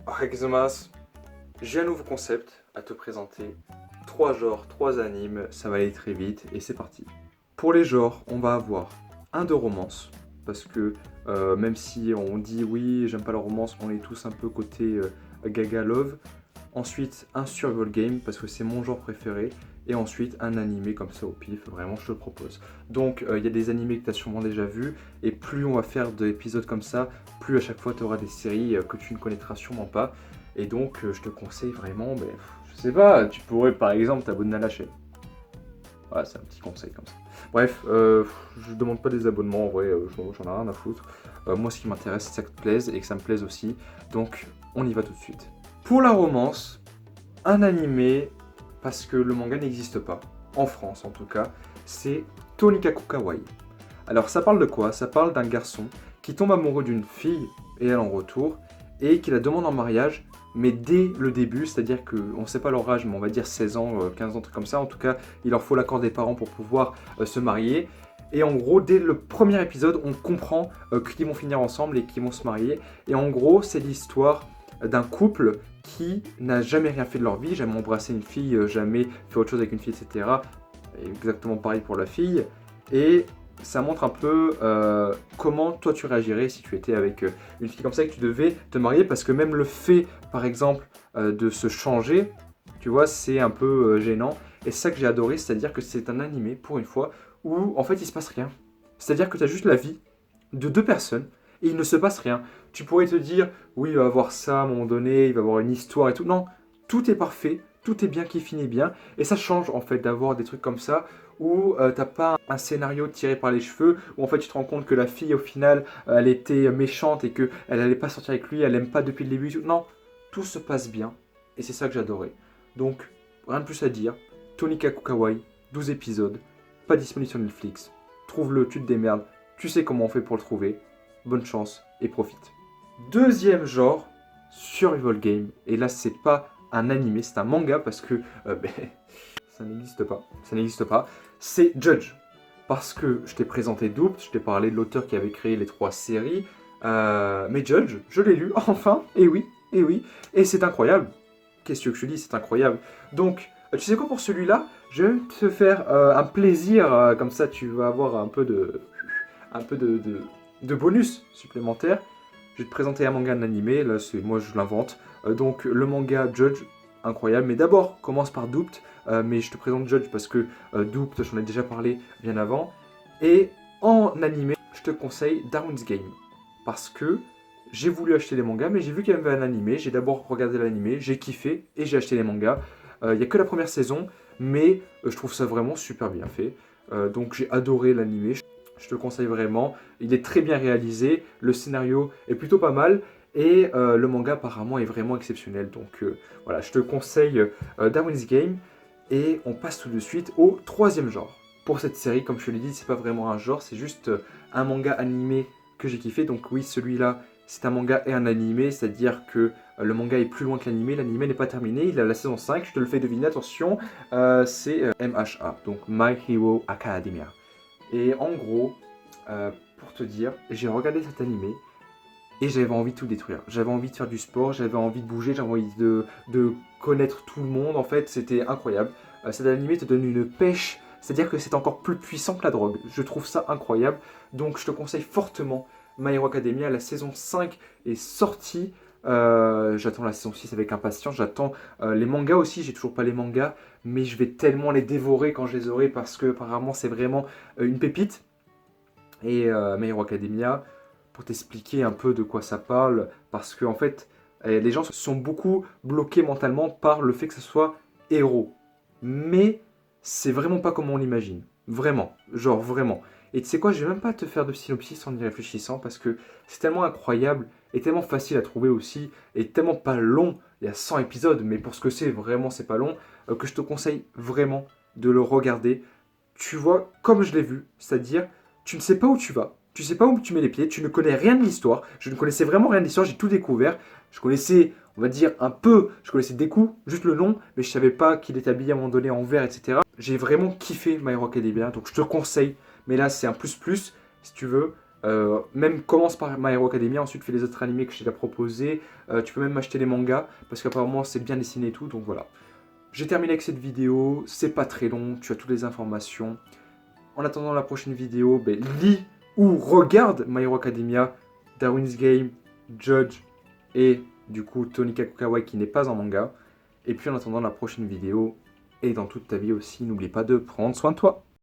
Arigazumas, j'ai un nouveau concept à te présenter. 3 genres, 3 animes, ça va aller très vite et c'est parti. Pour les genres, on va avoir un de romance, parce que même si on dit oui, j'aime pas la romance, on est tous un peu côté gaga love. Ensuite, un survival game, parce que c'est mon genre préféré. Et ensuite, un animé comme ça au pif, vraiment, je te le propose. Donc, il y a des animés que tu as sûrement déjà vus, et plus on va faire d'épisodes comme ça, plus à chaque fois tu auras des séries que tu ne connaîtras sûrement pas. Et donc, je te conseille vraiment, je sais pas, tu pourrais par exemple t'abonner à la chaîne. Voilà, c'est un petit conseil comme ça. Bref, je demande pas des abonnements en vrai, j'en ai rien à foutre. Moi, ce qui m'intéresse, c'est que ça te plaise et que ça me plaise aussi. Donc, on y va tout de suite. Pour la romance, un animé, parce que le manga n'existe pas, en France en tout cas, c'est Tonikaku Kawaii. Alors ça parle de quoi? Ça parle d'un garçon qui tombe amoureux d'une fille et elle en retour, et qui la demande en mariage, mais dès le début, c'est-à-dire qu'on ne sait pas leur âge, mais on va dire 16 ans, 15 ans, truc comme ça, en tout cas, il leur faut l'accord des parents pour pouvoir se marier. Et en gros, dès le premier épisode, on comprend qu'ils vont finir ensemble et qu'ils vont se marier. Et en gros, c'est l'histoire d'un couple qui n'a jamais rien fait de leur vie, jamais embrassé une fille, jamais fait autre chose avec une fille, etc. Et exactement pareil pour la fille. Et ça montre un peu comment toi tu réagirais si tu étais avec une fille comme ça et que tu devais te marier, parce que même le fait, par exemple, de se changer, tu vois, c'est un peu gênant. Et c'est ça que j'ai adoré, c'est-à-dire que c'est un animé, pour une fois, où en fait il se passe rien. C'est-à-dire que tu as juste la vie de deux personnes et il ne se passe rien. Tu pourrais te dire, oui, il va avoir ça à un moment donné, il va avoir une histoire et tout. Non, tout est parfait, tout est bien qui finit bien. Et ça change en fait d'avoir des trucs comme ça où t'as pas un scénario tiré par les cheveux, où en fait tu te rends compte que la fille au final elle était méchante et qu'elle allait pas sortir avec lui, elle aime pas depuis le début. Non, tout se passe bien et c'est ça que j'adorais. Donc, rien de plus à dire. Tonikaku Kawaii, 12 épisodes, pas disponible sur Netflix. Trouve-le, tu te démerdes, tu sais comment on fait pour le trouver. Bonne chance et profite. Deuxième genre, survival game. Et là, c'est pas un animé, c'est un manga parce que ça n'existe pas. Ça n'existe pas. C'est Judge. Parce que je t'ai présenté Doopt, je t'ai parlé de l'auteur qui avait créé les 3 séries. Mais Judge, je l'ai lu, enfin, et oui, et oui. Et c'est incroyable. Qu'est-ce que je te dis, c'est incroyable. Donc, tu sais quoi, pour celui-là, je vais même te faire un plaisir, comme ça tu vas avoir un peu de bonus supplémentaire. Je vais te présenter un manga, un animé, là c'est moi je l'invente. Donc le manga Judge, incroyable. Mais d'abord, commence par Doopt, mais je te présente Judge parce que Doopt, j'en ai déjà parlé bien avant. Et en animé, je te conseille Darwin's Game. Parce que j'ai voulu acheter les mangas, mais j'ai vu qu'il y avait un animé. J'ai d'abord regardé l'animé, j'ai kiffé et j'ai acheté les mangas. Il n'y a que la première saison, mais je trouve ça vraiment super bien fait. Donc j'ai adoré l'animé. Je te le conseille vraiment. Il est très bien réalisé, le scénario est plutôt pas mal et le manga apparemment est vraiment exceptionnel. Donc voilà, je te conseille Darwin's Game et on passe tout de suite au troisième genre. Pour cette série, comme je te l'ai dit, c'est pas vraiment un genre, c'est juste un manga animé que j'ai kiffé. Donc oui, celui-là, c'est un manga et un animé, c'est-à-dire que le manga est plus loin que l'animé n'est pas terminé, il a la saison 5, je te le fais deviner, attention, c'est MHA, donc My Hero Academia. Et en gros, pour te dire, j'ai regardé cet animé et j'avais envie de tout détruire. J'avais envie de faire du sport, j'avais envie de bouger, j'avais envie de connaître tout le monde. En fait, c'était incroyable. Cet animé te donne une pêche, c'est-à-dire que c'est encore plus puissant que la drogue. Je trouve ça incroyable. Donc, je te conseille fortement My Hero Academia. La saison 5 est sortie. J'attends la saison 6 avec impatience. J'attends les mangas aussi. J'ai toujours pas les mangas, mais je vais tellement les dévorer quand je les aurai parce que apparemment c'est vraiment une pépite. Et My Hero Academia, pour t'expliquer un peu de quoi ça parle, parce que en fait, les gens sont beaucoup bloqués mentalement par le fait que ce soit héros. Mais c'est vraiment pas comme on l'imagine. Vraiment, genre vraiment. Et tu sais quoi, je vais même pas te faire de synopsis en y réfléchissant parce que c'est tellement incroyable et tellement facile à trouver aussi et tellement pas long. Il y a 100 épisodes, mais pour ce que c'est, vraiment c'est pas long, que je te conseille vraiment de le regarder. Tu vois, comme je l'ai vu, c'est-à-dire tu ne sais pas où tu vas, tu ne sais pas où tu mets les pieds, tu ne connais rien de l'histoire. Je ne connaissais vraiment rien de l'histoire, j'ai tout découvert. Je connaissais, on va dire, un peu, je connaissais des coups, juste le nom, mais je ne savais pas qu'il était habillé à un moment donné en vert, etc. J'ai vraiment kiffé My Hero Academia, donc je te conseille. Mais là, c'est un plus plus, si tu veux. Même commence par My Hero Academia, ensuite fais les autres animés que je t'ai déjà proposés. Tu peux même acheter les mangas, parce qu'apparemment c'est bien dessiné et tout, donc voilà. J'ai terminé avec cette vidéo, c'est pas très long, tu as toutes les informations. En attendant la prochaine vidéo, ben, lis ou regarde My Hero Academia, Darwin's Game, Judge et du coup Tony Kakukawai qui n'est pas en manga. Et puis en attendant la prochaine vidéo, et dans toute ta vie aussi, n'oublie pas de prendre soin de toi.